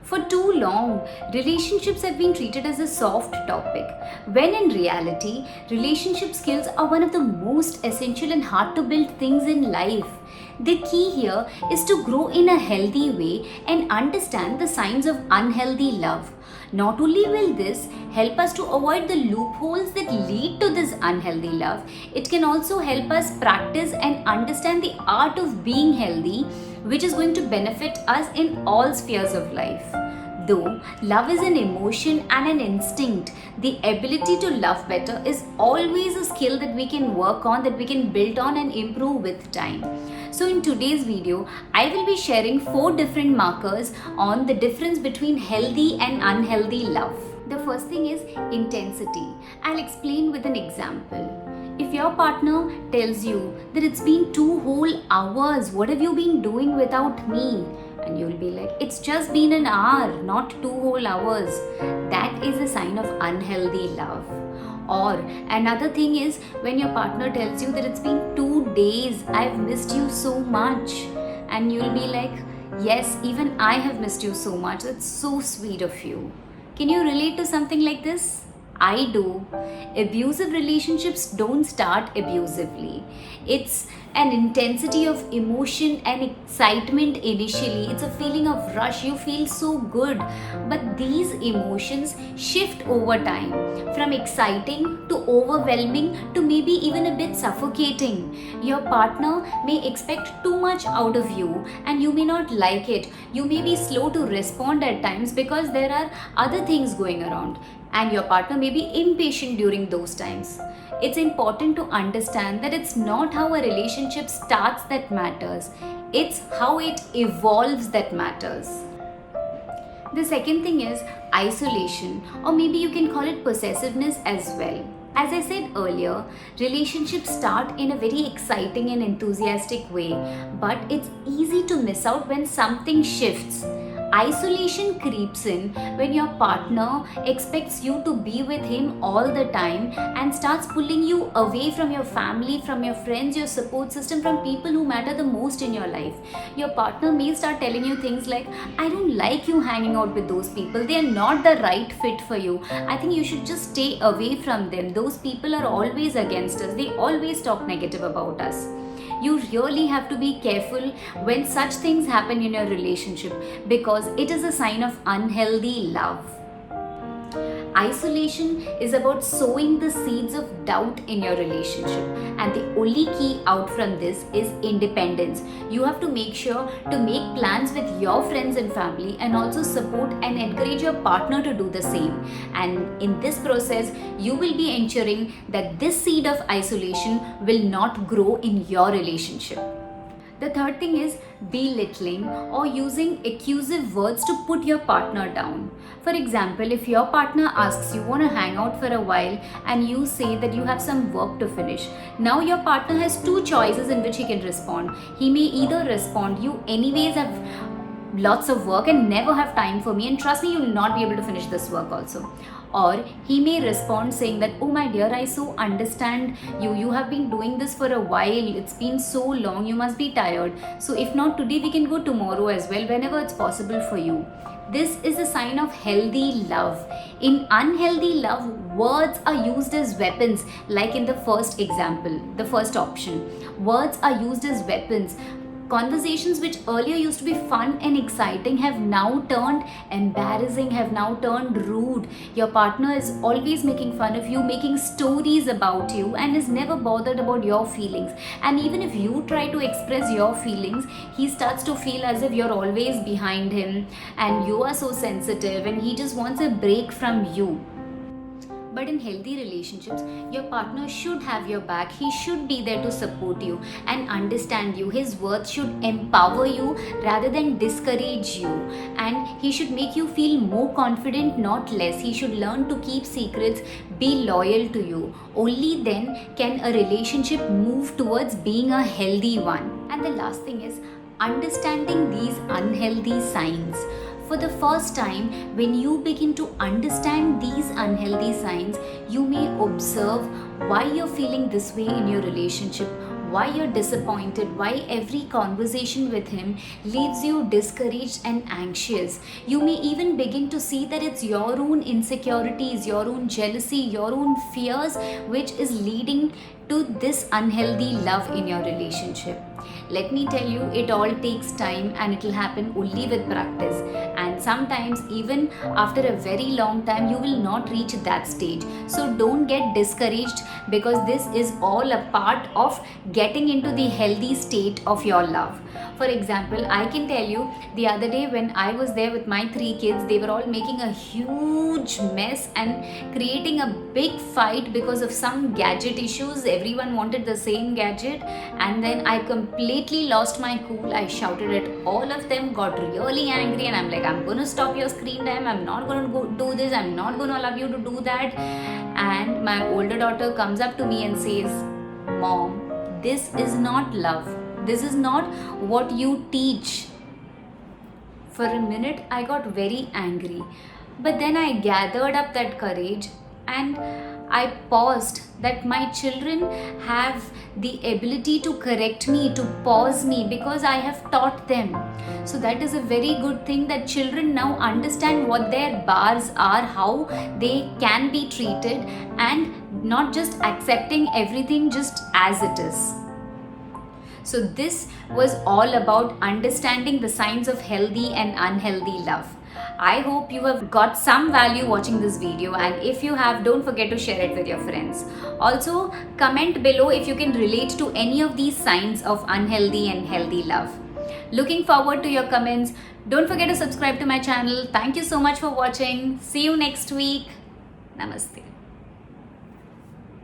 For too long, relationships have been treated as a soft topic, when in reality, relationship skills are one of the most essential and hard to build things in life. The key here is to grow in a healthy way and understand the signs of unhealthy love. Not only will this help us to avoid the loopholes that lead to this unhealthy love, it can also help us practice and understand the art of being healthy, which is going to benefit us in all spheres of life. Though love is an emotion and an instinct, the ability to love better is always a skill that we can work on, that we can build on and improve with time. So in today's video, I will be sharing 4 different markers on the difference between healthy and unhealthy love. The first thing is intensity. I'll explain with an example. If your partner tells you that it's been 2 whole hours, what have you been doing without me? And you'll be like, it's just been an hour, not 2 whole hours. That is a sign of unhealthy love. Or another thing is when your partner tells you that it's been 2 days, I've missed you so much. And you'll be like, yes, even I have missed you so much. That's so sweet of you. Can you relate to something like this? I do. Abusive relationships don't start abusively. It's an intensity of emotion and excitement initially. It's a feeling of rush. You feel so good. But these emotions shift over time from exciting to overwhelming to maybe even a bit suffocating. Your partner may expect too much out of you and you may not like it. You may be slow to respond at times because there are other things going around. And your partner may be impatient during those times. It's important to understand that it's not how a relationship starts that matters, it's how it evolves that matters. The second thing is isolation, or maybe you can call it possessiveness as well. As I said earlier, relationships start in a very exciting and enthusiastic way, but it's easy to miss out when something shifts. Isolation creeps in when your partner expects you to be with him all the time and starts pulling you away from your family, from your friends, your support system, from people who matter the most in your life. Your partner may start telling you things like, I don't like you hanging out with those people. They are not the right fit for you. I think you should just stay away from them. Those people are always against us. They always talk negative about us. You really have to be careful when such things happen in your relationship because it is a sign of unhealthy love. Isolation is about sowing the seeds of doubt in your relationship, and the only key out from this is independence. You have to make sure to make plans with your friends and family and also support and encourage your partner to do the same. And in this process, you will be ensuring that this seed of isolation will not grow in your relationship. The third thing is belittling or using accusative words to put your partner down. For example, if your partner asks you want to hang out for a while and you say that you have some work to finish, now your partner has 2 choices in which he can respond. He may either respond, you anyways have lots of work and never have time for me, and trust me, you will not be able to finish this work also. Or he may respond saying that, oh my dear, I so understand you have been doing this for a while, it's been so long, you must be tired, so if not today we can go tomorrow as well, whenever it's possible for you. This is a sign of healthy love. In unhealthy love, words are used as weapons, like in the first example, the first option. Words are used as weapons. Conversations which earlier used to be fun and exciting have now turned embarrassing, have now turned rude. Your partner is always making fun of you, making stories about you, and is never bothered about your feelings. And even if you try to express your feelings, he starts to feel as if you're always behind him and you are so sensitive and he just wants a break from you. But in healthy relationships, your partner should have your back. He should be there to support you and understand you. His words should empower you rather than discourage you. And he should make you feel more confident, not less. He should learn to keep secrets, be loyal to you. Only then can a relationship move towards being a healthy one. And the last thing is understanding these unhealthy signs. For the first time, when you begin to understand these unhealthy signs, you may observe why you're feeling this way in your relationship, why you're disappointed, why every conversation with him leaves you discouraged and anxious. You may even begin to see that it's your own insecurities, your own jealousy, your own fears which is leading to this unhealthy love in your relationship. Let me tell you, it all takes time and it will happen only with practice. And sometimes, even after a very long time, you will not reach that stage. So don't get discouraged, because this is all a part of getting into the healthy state of your love. For example, I can tell you, the other day when I was there with my 3 kids, they were all making a huge mess and creating a big fight because of some gadget issues. Everyone wanted the same gadget, and then I completely lost my cool. I shouted at all of them, got really angry, and I'm like, I'm going to stop your screen time. I'm not going to go do this. I'm not going to allow you to do that. And my older daughter comes up to me and says, Mom, this is not love. This is not what you teach. For a minute, I got very angry. But then I gathered up that courage and I paused, that my children have the ability to correct me, to pause me, because I have taught them. So that is a very good thing, that children now understand what their bars are, how they can be treated, and not just accepting everything just as it is. So this was all about understanding the signs of healthy and unhealthy love. I hope you have got some value watching this video, and if you have, don't forget to share it with your friends. Also, comment below if you can relate to any of these signs of unhealthy and healthy love. Looking forward to your comments. Don't forget to subscribe to my channel. Thank you so much for watching. See you next week. Namaste.